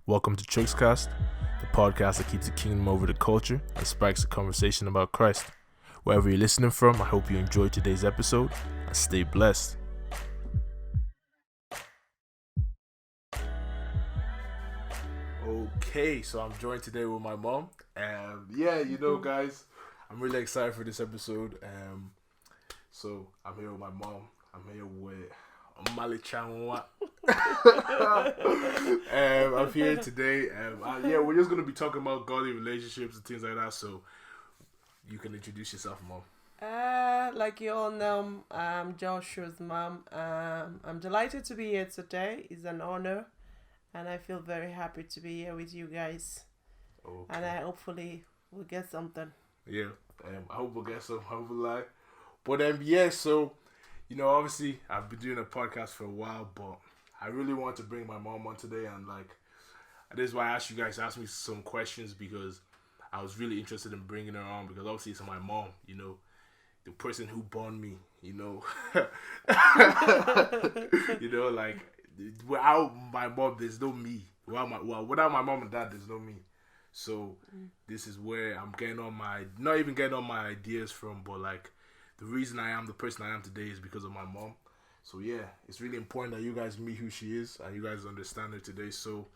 Welcome to ChuksCast, the podcast that keeps the kingdom over the culture and sparks a conversation about Christ. Wherever you're listening from, I hope you enjoyed today's episode and stay blessed. Okay, so I'm joined today with my mom. Guys, I'm really excited for this episode. So I'm here with my mom. I'm here with Mali Chanwa. I'm here today. We're just gonna be talking about godly relationships and things like that. So you can introduce yourself, mom. Like you all know, I'm Joshua's mom. I'm delighted to be here today. It's an honor, and I feel very happy to be here with you guys. Okay. And I hopefully will get something. Yeah. I hope we'll get some. Hopefully. But so obviously I've been doing a podcast for a while, but I really want to bring my mom on today, and this is why I asked you guys to ask me some questions, because I was really interested in bringing her on, because obviously it's my mom, the person who born me, without my mom there's no me. Without my mom and dad there's no me. So this is where I'm getting all not even getting all my ideas from, but the reason I am the person I am today is because of my mom. So yeah, it's really important that you guys meet who she is and you guys understand her today. So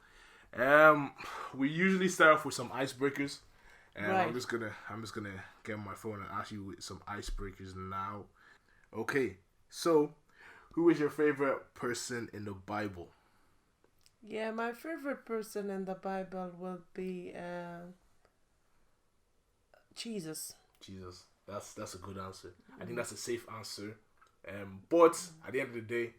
we usually start off with some icebreakers. Right. I'm just gonna get my phone and ask you with some icebreakers now. Okay, so who is your favorite person in the Bible? Yeah, my favorite person in the Bible will be Jesus. Jesus. That's a good answer. I think that's a safe answer. But at the end of the day,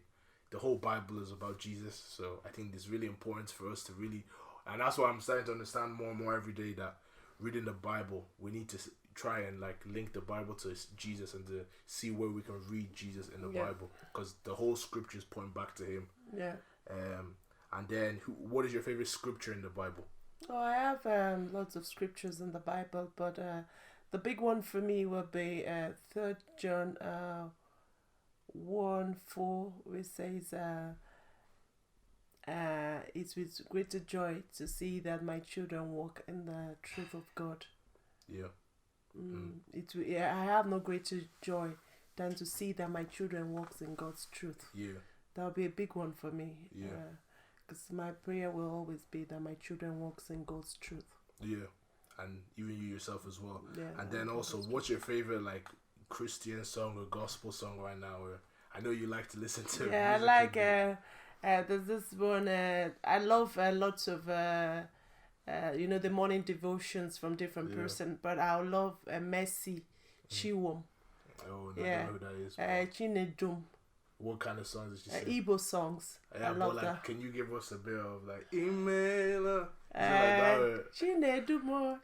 the whole Bible is about Jesus. So I think it's really important for us to really, and that's why I'm starting to understand more and more every day that reading the Bible, we need to try and link the Bible to Jesus and to see where we can read Jesus in the Bible, because the whole scriptures point back to him. Yeah. And then, what is your favorite scripture in the Bible? Oh, I have lots of scriptures in the Bible, but the big one for me will be 3 John 1:4, which says, it's with greater joy to see that my children walk in the truth of God. Yeah. I have no greater joy than to see that my children walks in God's truth. Yeah. That'll be a big one for me. Yeah. Because my prayer will always be that my children walks in God's truth. Yeah. And even you yourself as well. Yeah. And then also, what's your favorite Christian song or gospel song right now? Or I know you like to listen to. Yeah, I like. There's this one. I love lots of. The morning devotions from different person. But I love Mercy Chiwom. Oh, no, I don't know who that is. Chinedum. What kind of songs did she sing? Igbo songs. Yeah, I love that. Can you give us a bit of email? Chinedumo.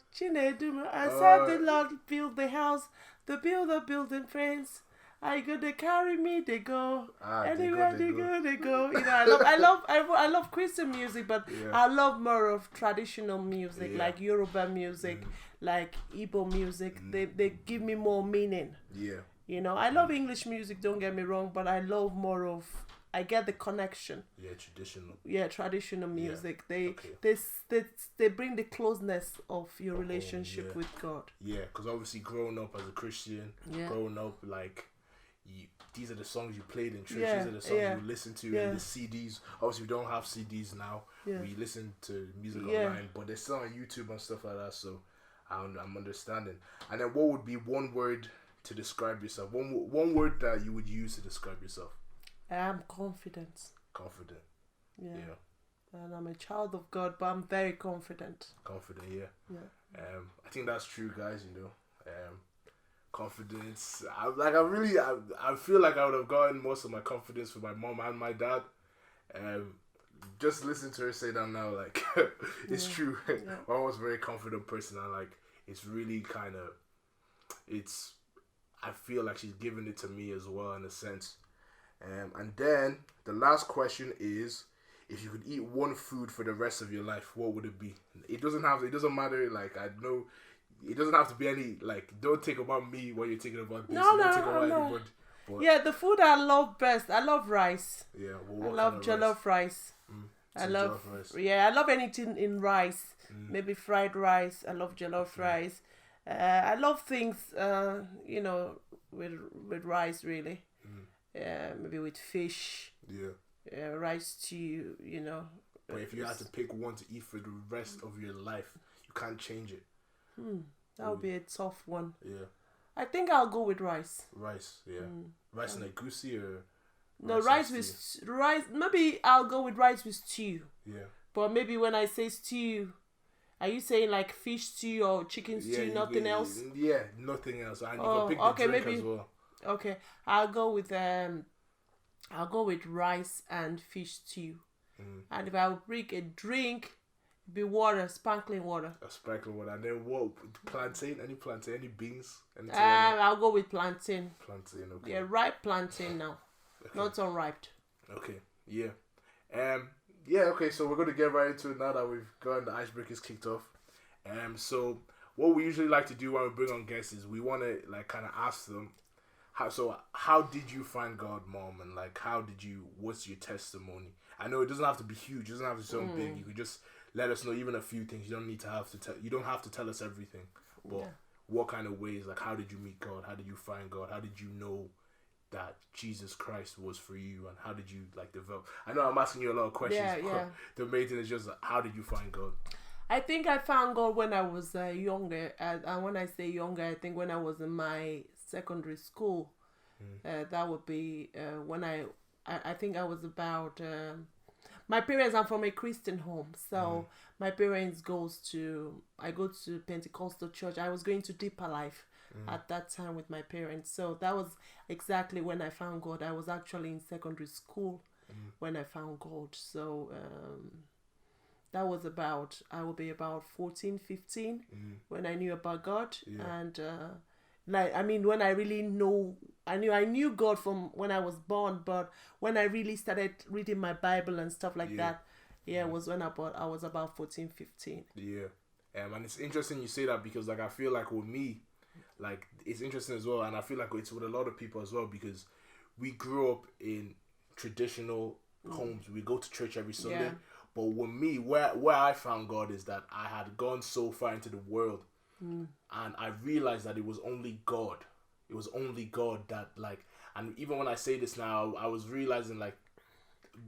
I said the Lord build the house, the builder building friends. I go, they carry me, they go. Anywhere they go. I love Christian music, but I love more of traditional music, like Yoruba music, like Igbo music. They give me more meaning. Yeah. I love English music, don't get me wrong, but I love more of, I get the connection. Yeah, traditional. Yeah, traditional music. Yeah. They bring the closeness of your relationship with God. Yeah, because obviously growing up as a Christian, growing up these are the songs you played in church. These are the songs you listen to in the CDs. Obviously, we don't have CDs now. Yeah. We listen to music online, but they're still on YouTube and stuff like that. So I'm understanding. And then, what would be one word to describe yourself? One word that you would use to describe yourself? I am confident. Confident. Yeah. And I'm a child of God, but I'm very confident. Confident, yeah. I think that's true, guys. Confidence. I feel like I would have gotten most of my confidence from my mom and my dad. Just listen to her say that now, it's true. My mom's a very confident person, and it's really kind of, I feel like she's giving it to me as well, in a sense. And then the last question is, if you could eat one food for the rest of your life, what would it be? It doesn't matter. I know it doesn't have to be any. Don't think about me when you're thinking about this. Don't think about anybody. But the food I love best, I love rice. Yeah, I love jollof rice. I love anything in rice. Maybe fried rice. I love jollof rice. I love things, with rice really. Maybe with fish. Yeah. Rice stew. But if you had to pick one to eat for the rest of your life, you can't change it. That would be a tough one. Yeah. I think I'll go with rice. Rice, yeah. Rice and egusi or... No, rice with rice. Maybe I'll go with rice with stew. Yeah. But maybe when I say stew, are you saying like fish stew or chicken stew, nothing else? Yeah, nothing else. And you can pick the drink as well. Okay, I'll go with rice and fish stew. And if I would bring a drink, it'd be water, sparkling water. A sparkling water. And then what? Plantain? Any plantain? Any beans? I'll go with plantain. Plantain, okay. Yeah, ripe plantain now. Okay. Not unripe. Okay, yeah. Okay, so we're going to get right into it now that we've gotten the icebreakers kicked off. So what we usually like to do when we bring on guests is we want to like kind of ask them, how did you find God, Mom? And like, what's your testimony? I know it doesn't have to be huge. It doesn't have to be so big. You could just let us know even a few things. You don't need to you don't have to tell us everything. But what kind of ways, like how did you meet God? How did you find God? How did you know that Jesus Christ was for you? And how did you like develop? I know I'm asking you a lot of questions. Yeah. The main thing is just how did you find God? I think I found God when I was younger. And when I say younger, I think when I was in my secondary school. That would be when I think I was about... my parents are from a Christian home. So my parents I go to Pentecostal church. I was going to Deeper Life at that time with my parents. So that was exactly when I found God. I was actually in secondary school when I found God. So that was I would be about 14, 15 when I knew about God. And when I really I knew God from when I was born, but when I really started reading my Bible and stuff like that, it was when I was about 14, 15. Yeah. And it's interesting you say that because like I feel like with me, like it's interesting as well, and I feel like it's with a lot of people as well because we grew up in traditional homes. We go to church every Sunday. But with me, where I found God is that I had gone so far into the world and I realized that it was only God. It was only God that like, and even when I say this now, I was realizing like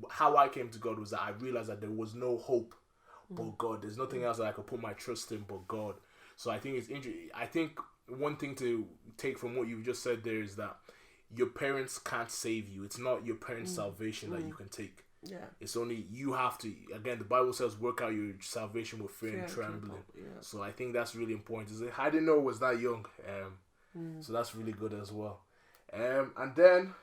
how I came to God was that I realized that there was no hope but God. There's nothing else that I could put my trust in but God. So I think it's interesting. I think one thing to take from what you just said there is that your parents can't save you. It's not your parents' salvation that you can take. Yeah. It's only you have to. Again, the Bible says, "Work out your salvation with fear and trembling." So I think that's really important. I didn't know it was that young. So that's really good as well. And then,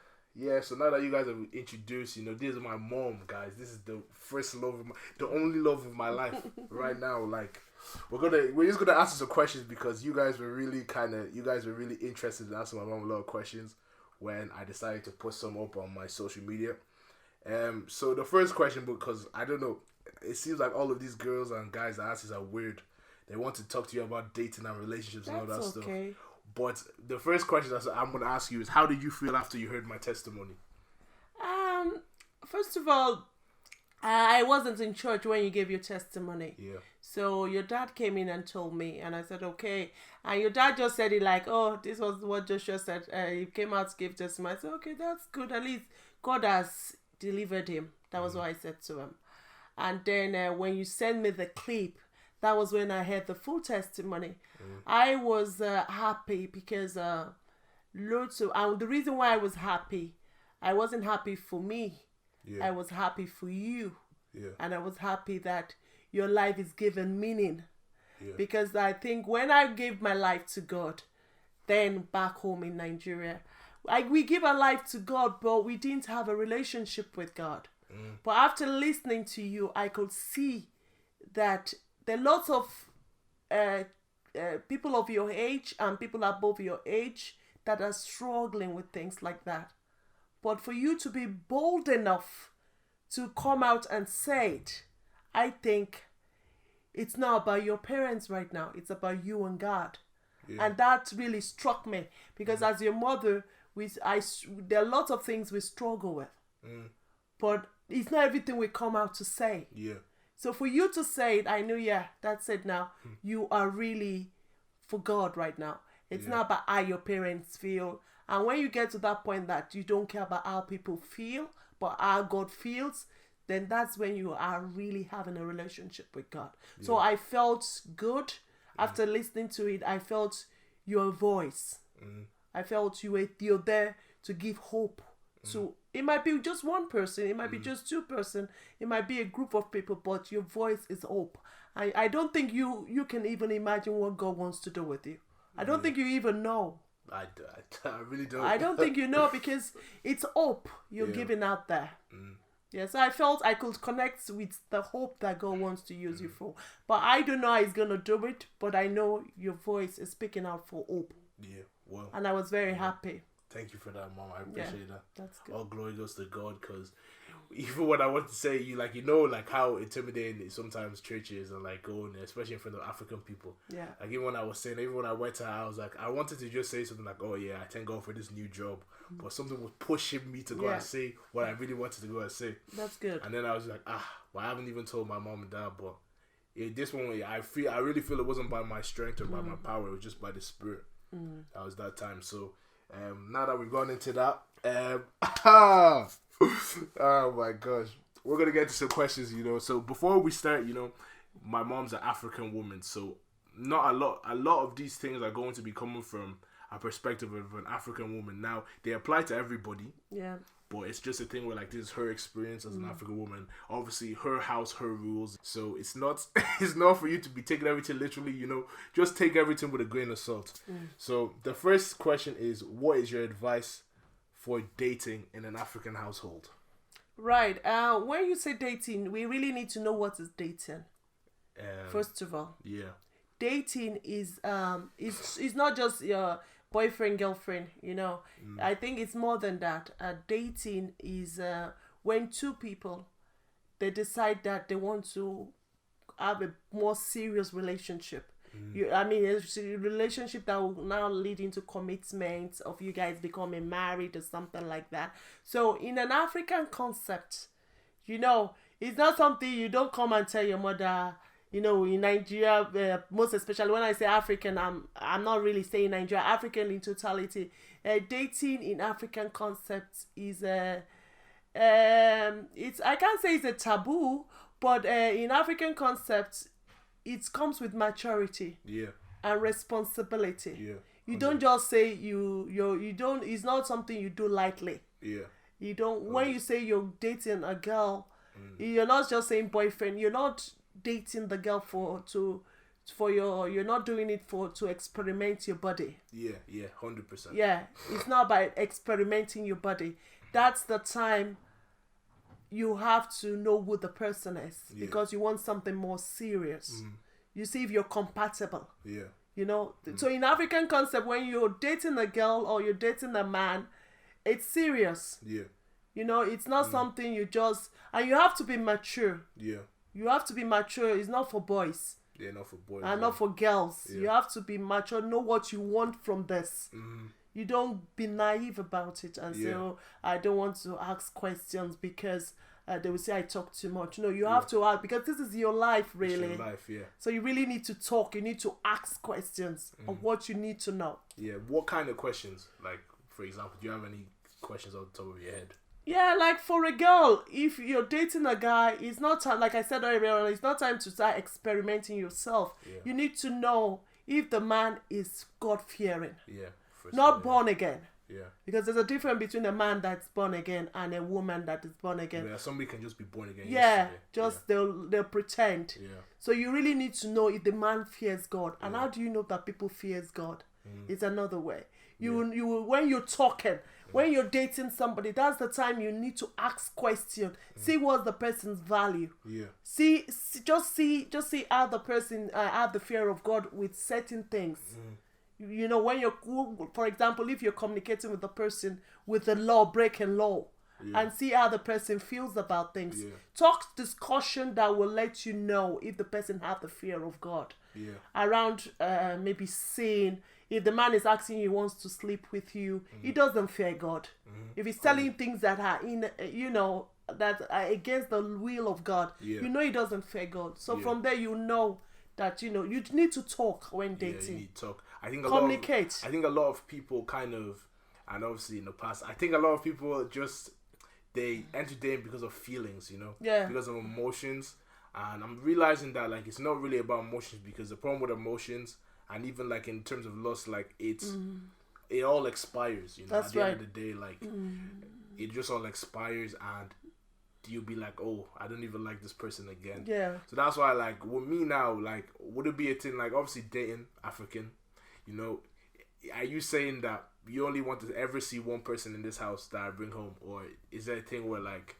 so now that you guys have introduced, this is my mom, guys. This is the first love the only love of my life right now. Like, we're just gonna ask some questions because you guys were really interested in asking my mom a lot of questions when I decided to put some up on my social media. So the first question, because I don't know, it seems like all of these girls and guys that ask this are weird. They want to talk to you about dating and relationships and all that stuff. But the first question that I'm going to ask you is, how did you feel after you heard my testimony? First of all, I wasn't in church when you gave your testimony. Yeah. So your dad came in and told me, and I said, okay. And your dad just said it like, oh, this was what Joshua said. He came out to give testimony. I said, okay, that's good. At least God has delivered him. That was what I said to him. And then when you sent me the clip, that was when I heard the full testimony. I was happy because the reason why I was happy, I wasn't happy for me. I was happy for you. And I was happy that your life is given meaning. Because I think when I gave my life to God, then back home in Nigeria, we give our life to God, but we didn't have a relationship with God. But after listening to you, I could see that there are lots of people of your age and people above your age that are struggling with things like that. But for you to be bold enough to come out and say it, I think it's not about your parents right now. It's about you and God. And that really struck me because as your mother, there are lots of things we struggle with. But it's not everything we come out to say. Yeah. So for you to say it, I knew, that's it now. You are really for God right now. It's not about how your parents feel. And when you get to that point that you don't care about how people feel, but how God feels, then that's when you are really having a relationship with God. Yeah. So I felt good after listening to it. I felt your voice. I felt you're there to give hope to, it might be just one person, it might be just two person, it might be a group of people, but your voice is hope. I don't think you can even imagine what God wants to do with you. I don't think you even know. I really don't. I don't think you know, because it's hope you're giving out there. Yeah, so I felt I could connect with the hope that God wants to use you for. But I don't know how He's going to do it, but I know your voice is speaking out for hope. Yeah, well. And I was very happy. Thank you for that, Mom. I appreciate that. That's good. All glory goes to God, because even when I want to say, like how intimidating it sometimes church is, and like going there, especially in front of African people. Yeah. Like even when I was saying, even when I went to her, I was like, I wanted to just say something like, oh yeah, I thank God for this new job. But something was pushing me to go and say what I really wanted to go and say. That's good. And then I was like, well, I haven't even told my mom and dad, but this one, I really feel it wasn't by my strength or by my power, it was just by the Spirit. That was that time. So now that we've gone into that, oh my gosh, we're gonna get to some questions, So before we start, my mom's an African woman, so not a lot of these things are going to be coming from a perspective of an African woman. Now they apply to everybody, but it's just a thing where like this is her experience as an African woman. Obviously, her house, her rules. So it's not for you to be taking everything literally. Just take everything with a grain of salt. So the first question is, what is your advice for dating in an African household? Right. When you say dating, we really need to know what is dating. First of all, dating is not just your boyfriend, girlfriend. I think it's more than that. Dating is when two people, they decide that they want to have a more serious relationship. It's a relationship that will now lead into commitment of you guys becoming married or something like that. So in an African concept, it's not something you don't come and tell your mother. In Nigeria, most especially when I say African, I'm not really saying Nigeria. African in totality, dating in African concepts is I can't say it's a taboo, but in African concepts, it comes with maturity and responsibility. You don't just say you don't. It's not something you do lightly. You don't. When you say you're dating a girl, you're not just saying boyfriend. You're not dating the girl you're not doing it to experiment your body. 100%. It's not by experimenting your body. That's the time you have to know who the person is, because you want something more serious. You see if you're compatible. So in African concept, when you're dating a girl or you're dating a man, it's serious. It's not something you just, and you have to be mature. You have to be mature. It's not for boys. Not for boys. And not for girls. You have to be mature. Know what you want from this. You don't be naive about it and say, oh, I don't want to ask questions because they will say I talk too much. No, you have to ask, because this is your life, really. It's your life, So you really need to talk. You need to ask questions of what you need to know. What kind of questions? Like, for example, do you have any questions on the top of your head? Like for a girl, if you're dating a guy, it's not time, like I said earlier, it's not time to start experimenting yourself. You need to know if the man is God-fearing. Not born again. Because there's a difference between a man that's born again and a woman that is born again. Somebody can just be born again. They'll pretend. So you really need to know if the man fears God. And how do you know that people fears God? It's another way. You when you're talking, when you're dating somebody, that's the time you need to ask questions. See what's the person's value. See how the person have the fear of God with certain things. When you're, for example, if you're communicating with the person with the law, breaking law, and see how the person feels about things. Talk discussion that will let you know if the person have the fear of God. Around maybe sin. If the man is asking you, he wants to sleep with you, he doesn't fear God. If he's telling things that are that are against the will of God, you know it doesn't fear God. So from there you know that you need to talk when dating. You need to talk. I think communicate. I think a lot of people kind of, and obviously in the past, I think a lot of people just they enter dating because of feelings, because of emotions. And I'm realizing that like it's not really about emotions, because the problem with emotions, and even like in terms of lust, like it all expires. That's at the right. end of the day, like it just all expires, and you'll be like, oh, I don't even like this person again. Yeah. So that's why, like, with me now, like, would it be a thing, like, obviously dating African, are you saying that you only want to ever see one person in this house that I bring home? Or is there a thing where, like,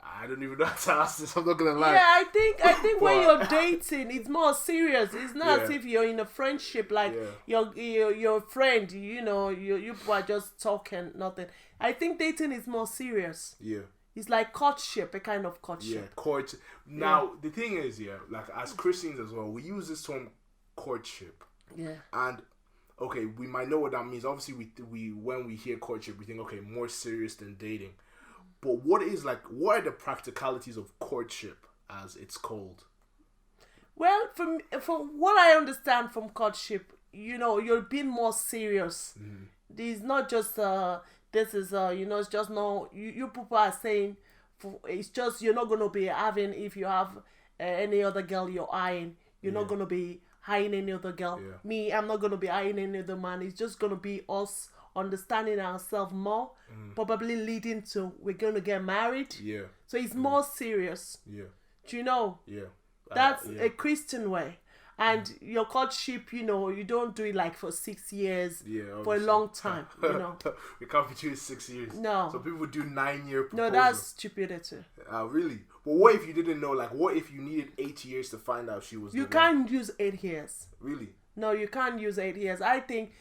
I don't even know how to ask this, I'm not gonna lie. Yeah, I think when you're dating, it's more serious. It's not as if you're in a friendship, like your friend, you are just talking, nothing. I think dating is more serious. Yeah. It's like courtship, a kind of courtship. Yeah, courtship. Now, the thing is, like, as Christians as well, we use this term courtship. Yeah. And, okay, we might know what that means. Obviously, we when we hear courtship, we think, okay, more serious than dating. But what are the practicalities of courtship, as it's called? Well, from what I understand from courtship, you're being more serious. It's not just this is it's just no. You people are saying, it's just you're not gonna be having, if you have any other girl you're eyeing, you're not gonna be eyeing any other girl. Yeah. Me, I'm not gonna be eyeing any other man. It's just gonna be us understanding ourselves more, probably leading to we're gonna get married. Yeah. So it's more serious. Yeah. Do you know? Yeah. That's a Christian way. And your courtship, you don't do it like for 6 years, for a long time, We can't be doing 6 years. No. So people do 9-year proposals. No, that's stupidity. Really? But what if you didn't know? Like, what if you needed 8 years to find out she was? You can't use 8 years. Really? No, you can't use 8 years. I think,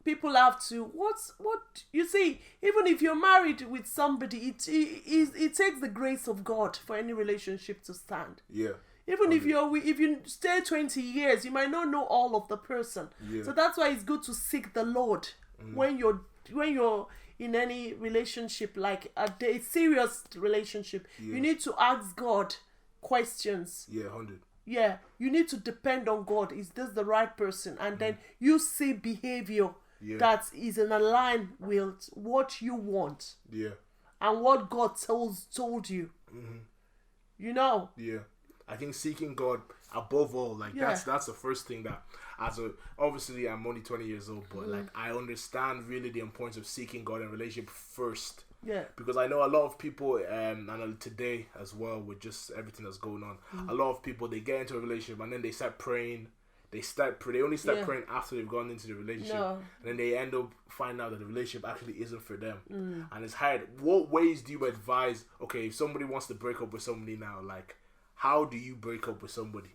people have to. What? You see, even if you're married with somebody, it takes the grace of God for any relationship to stand. Yeah. Even if you stay 20 years, you might not know all of the person. Yeah. So that's why it's good to seek the Lord when you're in any relationship, like a serious relationship. Yeah. You need to ask God questions. Yeah, 100. Yeah, you need to depend on God. Is this the right person? And then you see behavior that is in line with what you want. Yeah. And what God told you. Yeah. I think seeking God above all, like that's the first thing that, obviously I'm only 20 years old, but like I understand really the importance of seeking God in relationship first. Yeah. Because I know a lot of people, and today as well with just everything that's going on, a lot of people, they get into a relationship and then they start praying. They only start praying after they've gone into the relationship, and then they end up finding out that the relationship actually isn't for them, and it's hard. What ways do you advise? Okay, if somebody wants to break up with somebody now, like, how do you break up with somebody?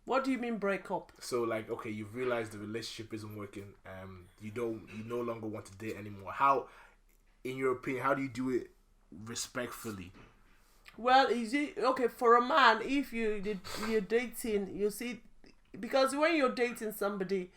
What do you mean break up? So, like, okay, you've realized the relationship isn't working. You no longer want to date anymore. How, in your opinion, how do you do it respectfully? Well, is it okay for a man? If you're dating, you see, because when you're dating somebody,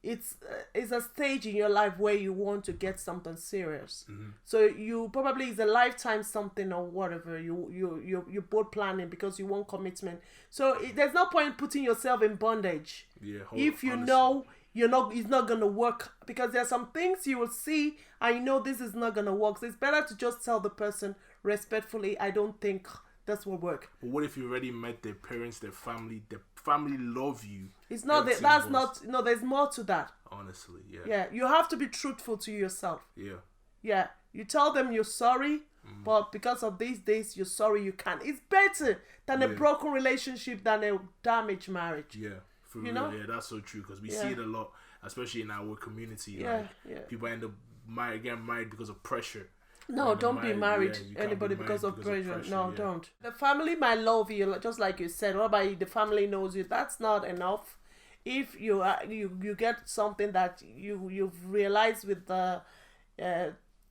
it's a stage in your life where you want to get something serious. So you probably, it's a lifetime something or whatever. You're both planning because you want commitment. So there's no point putting yourself in bondage. Yeah. If you know it's not gonna work, because there's some things you will see and you know this is not gonna work. So it's better to just tell the person respectfully, I don't think this will work. But what if you already met their parents, their family? Their family love you. It's not there's more to that. Honestly, yeah. Yeah, you have to be truthful to yourself. Yeah. Yeah, you tell them you're sorry, but because of these days, you're sorry you can't. It's better than a broken relationship than a damaged marriage. Yeah, for real. Yeah, that's so true, because we see it a lot, especially in our community. People end up getting married because of pressure. No, don't be married anybody because of pressure. No, don't. The family might love you, just like you said. What about the family knows you? That's not enough. If you get something that you've realized with the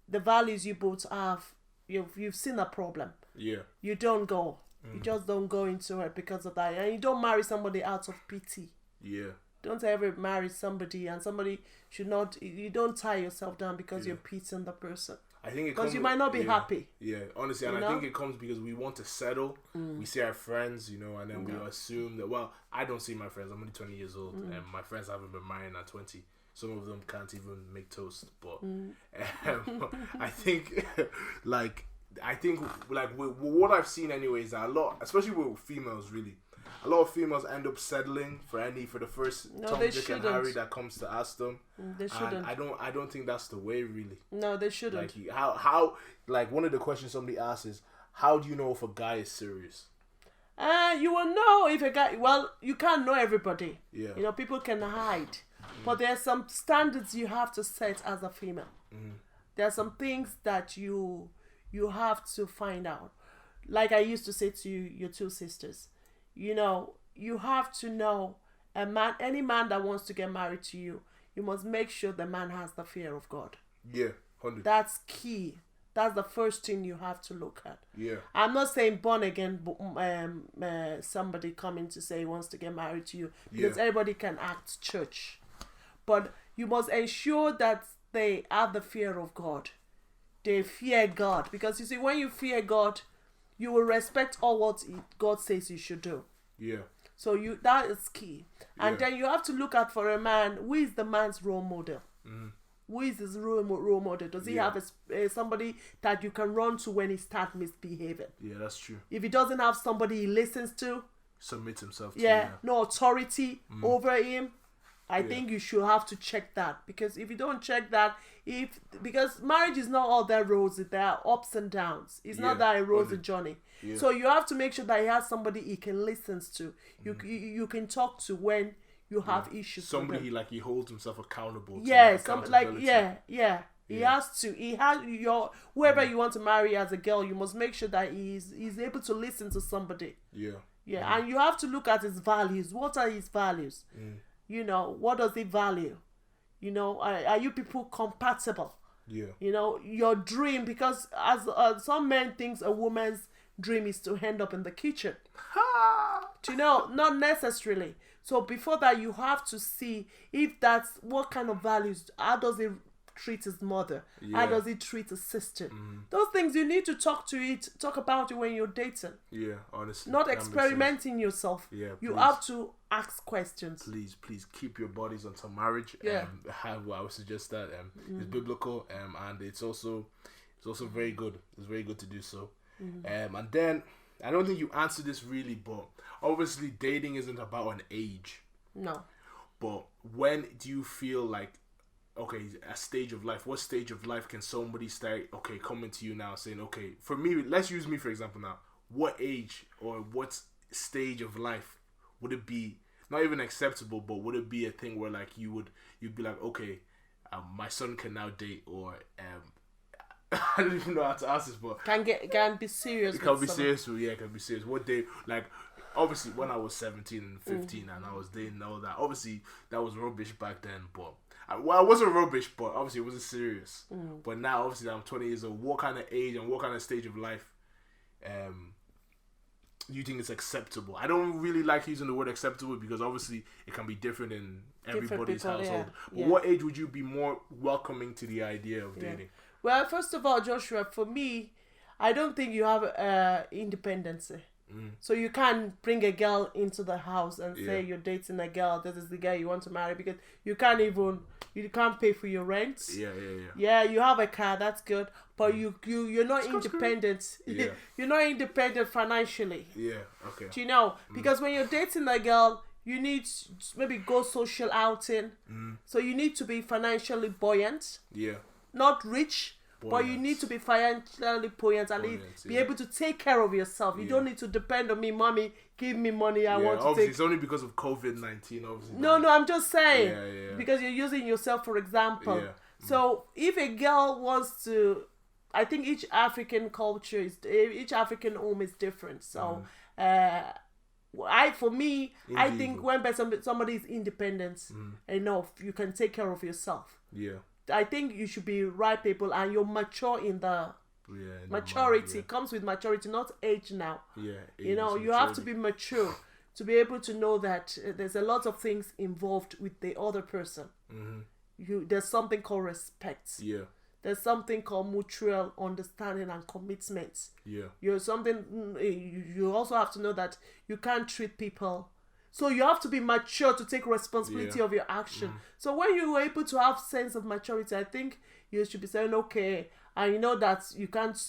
values you both have, you've seen a problem. Yeah. You don't go. You just don't go into it because of that, and you don't marry somebody out of pity. Yeah. Don't ever marry somebody, and somebody should not. You don't tie yourself down because you're pitying the person. I think because you might not be happy. Yeah, honestly, and I think it comes because we want to settle. We see our friends, and then we assume that. Well, I don't see my friends. I'm only 20 years old, and my friends haven't been married at 20. Some of them can't even make toast. But I think, like what I've seen anyway is that a lot, especially with females, really. A lot of females end up settling for the first Tom, Dick, and Harry that comes to ask them. They shouldn't. And I don't think that's the way, really. No, they shouldn't. Like how like one of the questions somebody asks is, how do you know if a guy is serious? You will know if a guy. Well, you can't know everybody. Yeah. People can hide, but there are some standards you have to set as a female. There are some things that you have to find out. Like I used to say to you, your two sisters. You have to know any man that wants to get married to you, you must make sure the man has the fear of God. Yeah, 100. That's key. That's the first thing you have to look at. Yeah. I'm not saying born again, somebody coming to say he wants to get married to you, because everybody can act church. But you must ensure that they have the fear of God. They fear God. Because you see, when you fear God, you will respect all what God says you should do. Yeah. So that is key. And then you have to look at for a man, who is the man's role model? Who is his role model? Does he have somebody that you can run to when he starts misbehaving? Yeah, that's true. If he doesn't have somebody he listens to, submit himself to. No authority over him, I think you should have to check that. Because if you don't check that, because marriage is not all that rosy, there are ups and downs. It's not that a rosy journey. Yeah. So you have to make sure that he has somebody he can listen to. You can talk to when you have issues. Somebody he holds himself accountable. He has to. He has whoever you want to marry as a girl. You must make sure that he's able to listen to somebody. Yeah, and you have to look at his values. What are his values? What does he value? Are you people compatible? Yeah. Your dream, because as some men think a woman's dream is to end up in the kitchen. Not necessarily. So before that, you have to see if that's what kind of values. How does he treat his mother? How does he treat his sister? Those things you need to talk about it when you're dating. Yeah, honestly. Not experimenting yourself. Yeah, you have to ask questions. Please keep your bodies until marriage. Yeah. I would suggest that. It's biblical. And it's also very good. It's very good to do so. And then I don't think you answered this really, but obviously dating isn't about an age. No. But when do you feel like, okay, a stage of life, what stage of life can somebody start, coming to you now saying, okay, for me, let's use me for example now. What age or what stage of life would it be, not even acceptable, but would it be a thing where you'd be like, okay, my son can now date, or I don't even know how to ask this, but can be serious. It can be serious. Yeah, it can be serious. What they obviously when I was 17 and 15 and I was dating all that, obviously that was rubbish back then, but I wasn't rubbish, but obviously it wasn't serious. But now obviously I'm 20 years old. What kind of age and what kind of stage of life you think is acceptable? I don't really like using the word acceptable because obviously it can be different in everybody's household. But what age would you be more welcoming to the idea of dating? Well, first of all, Joshua, for me, I don't think you have independence. So you can't bring a girl into the house and say you're dating a girl, this is the guy you want to marry, because you can't pay for your rent. Yeah, you have a car, that's good, but you're not independent. You're not independent financially. Yeah, okay. Do you know? Because when you're dating a girl, you need to maybe go social outing. So you need to be financially buoyant. Yeah. Not rich, but you need to be financially buoyant and be able to take care of yourself. You don't need to depend on me, mommy, give me money, I want to obviously take... It's only because of COVID-19, obviously. No, I'm just saying. Because you're using yourself for example. So if a girl wants to... I think each African culture, each African home is different. So... I think when somebody is independent enough, you can take care of yourself. Yeah. I think you should be right people, and you're mature in the maturity. Comes with maturity, not age now. Yeah. You have to be mature to be able to know that there's a lot of things involved with the other person. There's something called respect. Yeah. there's something called mutual understanding and commitment. Yeah. You also have to know that you can't treat people. So you have to be mature to take responsibility of your action. So when you are able to have sense of maturity, I think you should be saying, okay, and you know that you can't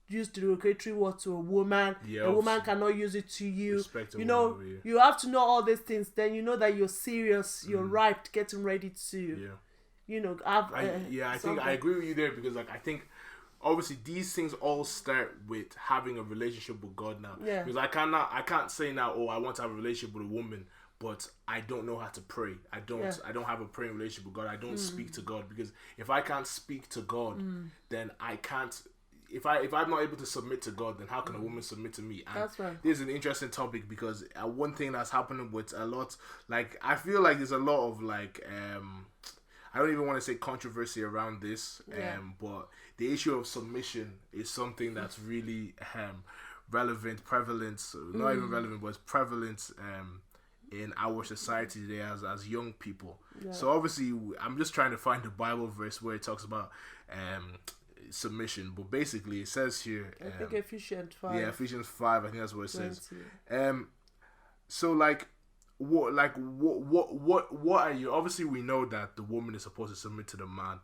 use the derogatory word to a woman. A woman cannot use it to you. You know, you have to know all these things. Then you know that you're serious, you're ripe, getting ready to, you know, have. I think I agree with you there, because like I think obviously these things all start with having a relationship with God now. Yeah. Because I can't say now, oh, I want to have a relationship with a woman, but I don't know how to pray. I don't have a praying relationship with God. I don't speak to God, because if I can't speak to God, then I can't. If I'm not able to submit to God, then how can a woman submit to me? And that's right. This is an interesting topic, because one thing that's happening with a lot, like I feel like there's a lot of like I don't even want to say controversy around this, but the issue of submission is something that's really prevalent, not even relevant, but it's prevalent in our society today as young people. Yeah. So obviously, I'm just trying to find a Bible verse where it talks about submission, but basically it says here, I think Ephesians 5. Yeah, Ephesians 5. I think that's what it says. So like. What are you? Obviously, we know that the woman is supposed to submit to the man.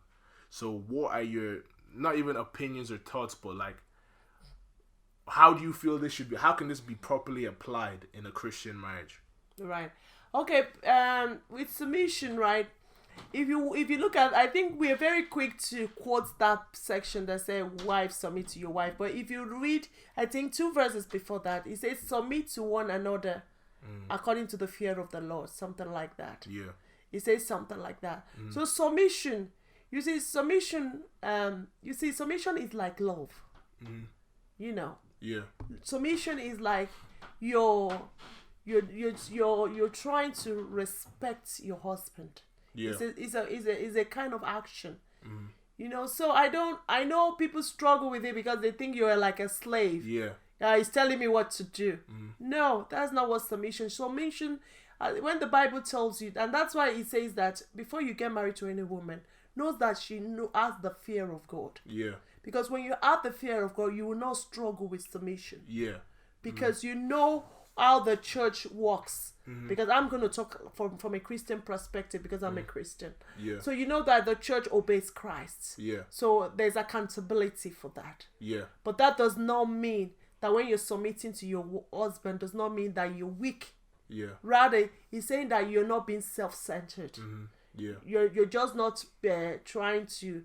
So, what are your not even opinions or thoughts, but like, how do you feel this should be? How can this be properly applied in a Christian marriage? Right. Okay. With submission, right? If you look at, I think we are very quick to quote that section that says, "Wife, submit to your wife." But if you read, I think 2 verses before that, it says, "Submit to one another." According to the fear of the Lord, something like that. Yeah. It says something like that. So submission, submission is like love. You know. Yeah. Submission is like you're trying to respect your husband. Yeah. It's a kind of action. You know, so I know people struggle with it because they think you're like a slave. Yeah. He's telling me what to do. No, that's not what submission. Submission, when the Bible tells you, and that's why it says that before you get married to any woman, knows that she has the fear of God. Yeah. Because when you have the fear of God, you will not struggle with submission. Yeah. Because you know how the church works. Because I'm going to talk from a Christian perspective, because I'm a Christian. Yeah. So you know that the church obeys Christ. Yeah. So there's accountability for that. Yeah. But that does not mean that when you're submitting to your husband, does not mean that you're weak. Yeah. Rather, he's saying that you're not being self-centered. Yeah. You're just not trying to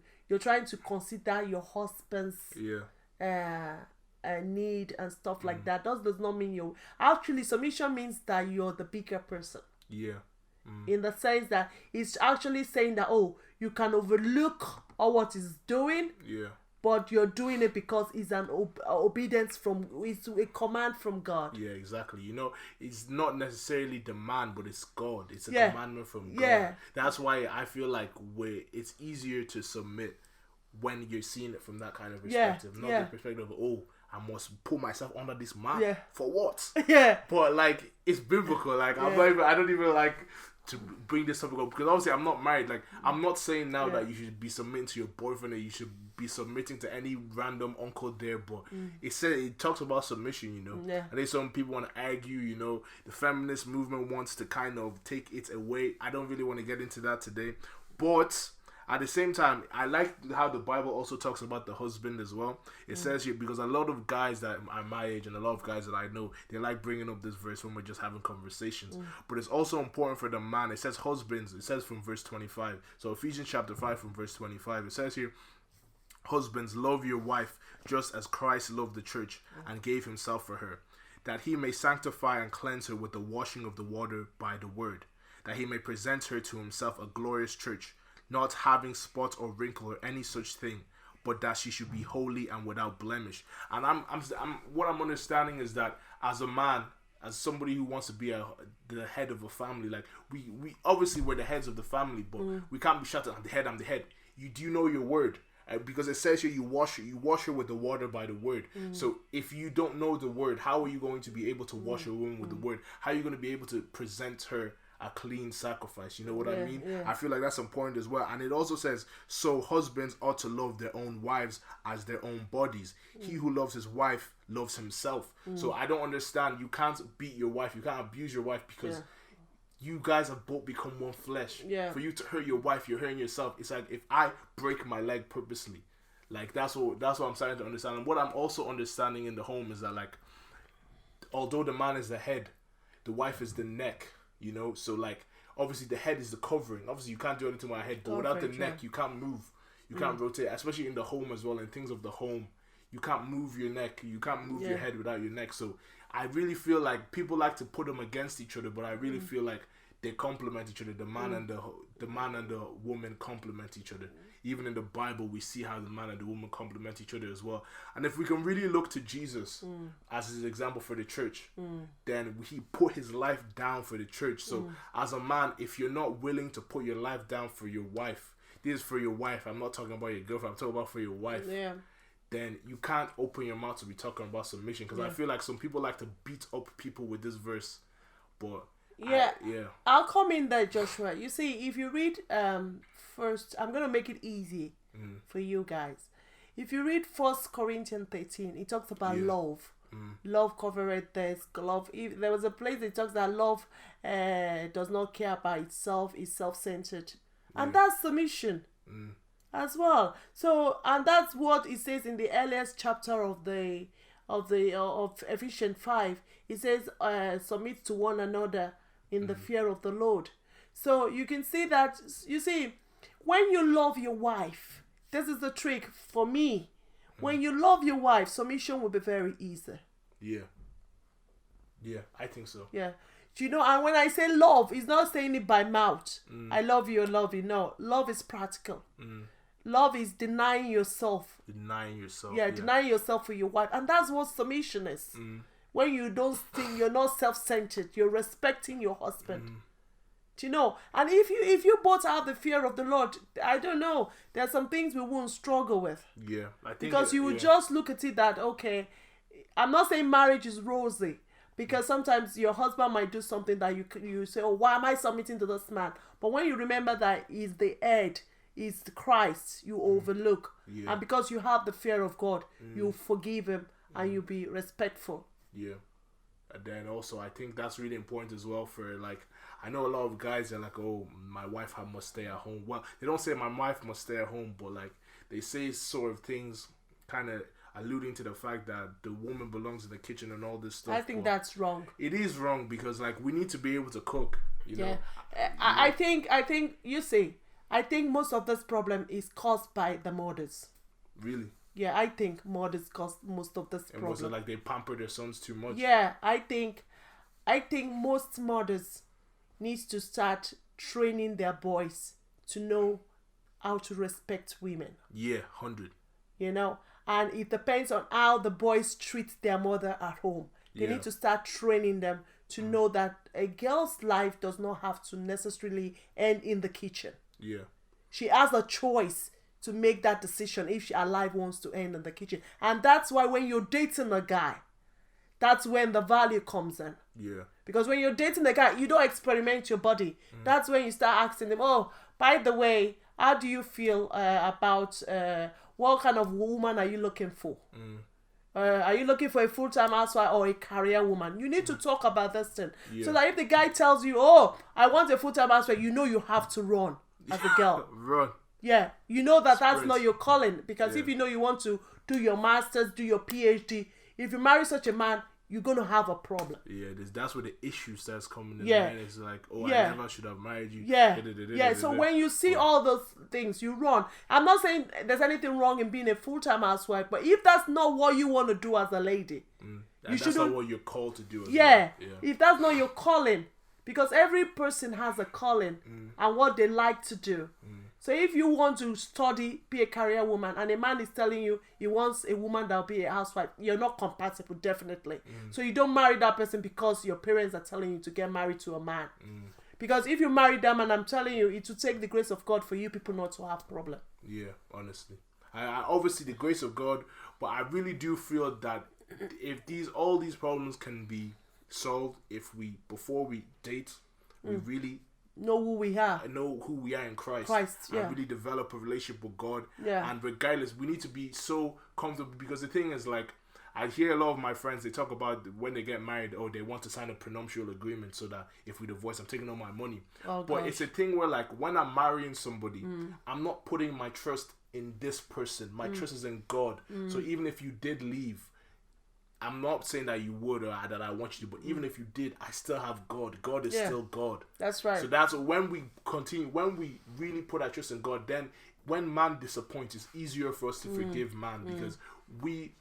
consider your husband's need and stuff like that. That does not mean you're actually, submission means that you're the bigger person. Yeah. In the sense that it's actually saying that, oh, you can overlook all what he's doing. Yeah. But you're doing it because it's an obedience it's a command from God. Yeah, exactly. You know, it's not necessarily the man, but it's God. It's a commandment from God. Yeah. That's why I feel like it's easier to submit when you're seeing it from that kind of perspective. Not the perspective of, oh, I must put myself under this man. Yeah. For what? Yeah. But like, it's biblical. Like, I don't even like to bring this topic up, because obviously I'm not married. Like, I'm not saying now that you should be submitting to your boyfriend, or you should be submitting to any random uncle there, but it talks about submission, you know. Yeah. I think some people want to argue, you know, the feminist movement wants to kind of take it away. I don't really want to get into that today, but at the same time, I like how the Bible also talks about the husband as well. It says here, because a lot of guys that are my age and a lot of guys that I know, they like bringing up this verse when we're just having conversations. But it's also important for the man. It says husbands. It says from verse 25. So Ephesians chapter 5 from verse 25. It says here, husbands, love your wife just as Christ loved the church and gave himself for her, that he may sanctify and cleanse her with the washing of the water by the word, that he may present her to himself a glorious church, not having spot or wrinkle or any such thing, but that she should be holy and without blemish. And what I'm understanding is that as a man, as somebody who wants to be the head of a family, like we obviously we're the heads of the family, but we can't be shouting, I'm the head. You do know your word. Because it says here you wash her with the water by the word. So if you don't know the word, how are you going to be able to wash a woman with the word? How are you going to be able to present her a clean sacrifice. You know what I mean? Yeah. I feel like that's important as well. And it also says, so husbands ought to love their own wives as their own bodies. He who loves his wife loves himself. So I don't understand. You can't beat your wife. You can't abuse your wife because you guys have both become one flesh. Yeah. For you to hurt your wife, you're hurting yourself. It's like if I break my leg purposely, like that's what I'm starting to understand. And what I'm also understanding in the home is that, like, although the man is the head, the wife is the neck. You know, so like obviously the head is the covering. Obviously you can't do anything with a head, but without the neck you can't move. You can't rotate, especially in the home as well. In things of the home, you can't move your neck. You can't move your head without your neck. So I really feel like people like to put them against each other, but I really feel like they complement each other. The man and the woman complement each other. Even in the Bible, we see how the man and the woman complement each other as well. And if we can really look to Jesus as his example for the church, then he put his life down for the church. So as a man, if you're not willing to put your life down for your wife, this is for your wife. I'm not talking about your girlfriend. I'm talking about for your wife. Yeah. Then you can't open your mouth to be talking about submission. Because I feel like some people like to beat up people with this verse. But I'll come in there, Joshua. You see, if you read first, I'm going to make it easy for you guys. If you read 1 Corinthians 13, it talks about love. Love covereth this. Love. If there was a place that talks that love does not care about itself, is self-centered, and that's submission as well. So, and that's what it says in the earliest chapter of Ephesians 5. It says, "Submit to one another in the fear of the Lord." So you can see that. You see, when you love your wife, this is the trick for me. When you love your wife, submission will be very easy. Yeah, I think so. Yeah. Do you know, and when I say love, it's not saying it by mouth. I love you, No. Love is practical. Love is denying yourself. Denying yourself. Yeah, denying yourself for your wife. And that's what submission is. When you don't think, you're not self-centered, you're respecting your husband. Do you know? And if you both have the fear of the Lord, I don't know, there are some things we won't struggle with. Yeah, I think because you will just look at it that, okay, I'm not saying marriage is rosy, because sometimes your husband might do something that you say, oh, why am I submitting to this man? But when you remember that he's the head, he's Christ, you overlook. And because you have the fear of God, you forgive him and you be respectful. Yeah. And then also, I think that's really important as well for, like, I know a lot of guys are like, oh, my wife must stay at home. Well, they don't say my wife must stay at home, but, like, they say sort of things kind of alluding to the fact that the woman belongs in the kitchen and all this stuff. I think that's wrong. It is wrong because, like, we need to be able to cook, you know. I think you see, I think most of this problem is caused by the mothers. Really? Yeah, I think mothers cause most of this problem. And was it like they pamper their sons too much? Yeah, I think most mothers needs to start training their boys to know how to respect women. Yeah, 100. You know, and it depends on how the boys treat their mother at home. They need to start training them to know that a girl's life does not have to necessarily end in the kitchen. Yeah. She has a choice to make that decision if her life wants to end in the kitchen. And that's why when you're dating a guy, that's when the value comes in. Yeah. Because when you're dating a guy, you don't experiment your body. That's when you start asking them, oh, by the way, how do you feel about what kind of woman are you looking for? Are you looking for a full-time housewife or a career woman? You need to talk about this thing. So that if the guy tells you, oh, I want a full-time housewife, you know you have to run as a girl. Run. Yeah, you know that that's not your calling. Because if you know you want to do your master's, do your PhD, if you marry such a man, you're going to have a problem. Yeah, that's where the issue starts coming in. Yeah. It's like, oh, I never should have married you. Yeah. So when you see all those things, you run. I'm not saying there's anything wrong in being a full-time housewife, but if that's not what you want to do as a lady, that's not what you're called to do. If that's not your calling, because every person has a calling and what they like to do. So if you want to study, be a career woman, and a man is telling you he wants a woman that will be a housewife, you're not compatible, definitely. So you don't marry that person because your parents are telling you to get married to a man. Because if you marry them, and I'm telling you, it will take the grace of God for you people not to have problem. Yeah, honestly. I obviously the grace of God, but I really do feel that if all these problems can be solved before we date, we really know who we are. Know who we are in Christ. Yeah. And really develop a relationship with God. Yeah. And regardless, we need to be so comfortable, because the thing is, like, I hear a lot of my friends, they talk about when they get married, they want to sign a prenuptial agreement so that if we divorce, I'm taking all my money. But it's a thing where, like, when I'm marrying somebody, I'm not putting my trust in this person. My trust is in God. So even if you did leave, I'm not saying that you would or that I want you to, but even if you did, I still have God. God is still God. That's right. So that's when we continue, when we really put our trust in God, then when man disappoints, it's easier for us to forgive man, because we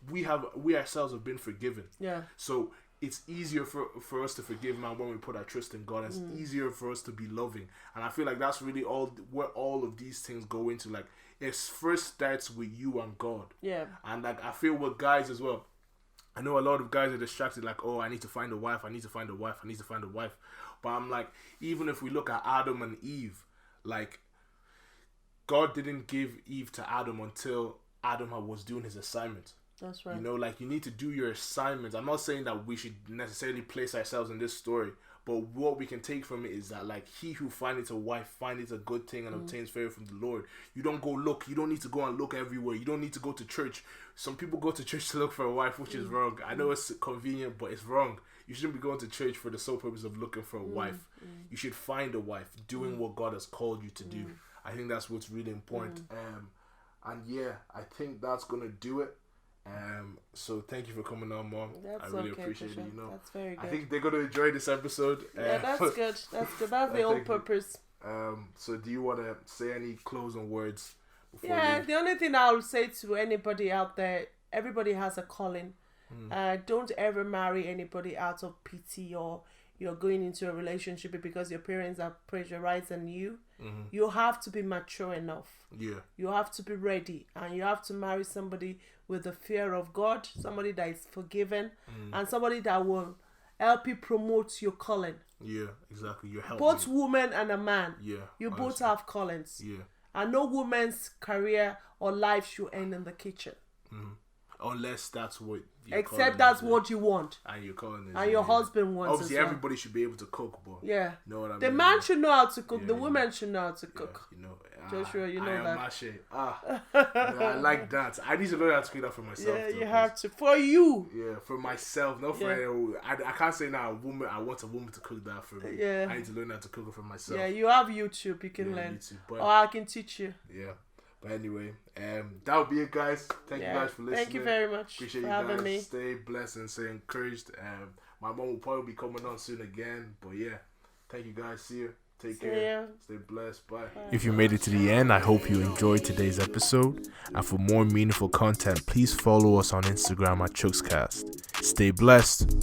ourselves have been forgiven. Yeah. So it's easier for us to forgive man when we put our trust in God. It's easier for us to be loving. And I feel like that's really where all of these things go into. Like, it first starts with you and God. Yeah. And like, I feel with guys as well, I know a lot of guys are distracted, like, oh, I need to find a wife, I need to find a wife, I need to find a wife. But I'm like, even if we look at Adam and Eve, like, God didn't give Eve to Adam until Adam was doing his assignment. That's right. You know, like, you need to do your assignments. I'm not saying that we should necessarily place ourselves in this story, but what we can take from it is that, like, he who findeth a wife findeth a good thing and obtains favor from the Lord. You don't go look. You don't need to go and look everywhere. You don't need to go to church. Some people go to church to look for a wife, which is wrong. I know it's convenient, but it's wrong. You shouldn't be going to church for the sole purpose of looking for a wife. You should find a wife doing what God has called you to do. I think that's what's really important. And yeah, I think that's gonna do it. So thank you for coming on, Mom. I really appreciate it. You know, that's very good. I think they're gonna enjoy this episode. Yeah, that's good. That's good. That's the whole purpose. So do you want to say any closing words? The only thing I'll say to anybody out there, everybody has a calling. Don't ever marry anybody out of pity, or you're going into a relationship because your parents are pressurizing you. You have to be mature enough. Yeah. You have to be ready, and you have to marry somebody with the fear of God, somebody that is forgiven, and somebody that will help you promote your calling. Yeah, exactly. You're helping. Both woman and a man. Yeah. You both have callings. Yeah. And no woman's career or life should end in the kitchen. Unless that's what except that's what you want. And you're calling it. And your husband wants. Obviously, everybody should be able to cook, but yeah. You know what I mean? The man should know how to cook. The woman should know how to cook. You know. Joshua, you know that. I like that. I need to learn how to cook that for myself. Yeah, you have to. For you. Yeah, for myself. Not for anyone. I can't say now I want a woman to cook that for me. Yeah. I need to learn how to cook it for myself. Yeah, you have YouTube. You can learn. YouTube, but, or I can teach you. Yeah. But anyway, that would be it, guys. Thank you guys for listening. Thank you very much. Appreciate you having guys. Me. Stay blessed and stay encouraged. My mom will probably be coming on soon again. But yeah, thank you guys. See you. Take care. Stay blessed. Bye. If you made it to the end, I hope you enjoyed today's episode. And for more meaningful content, please follow us on Instagram at ChuksCast. Stay blessed.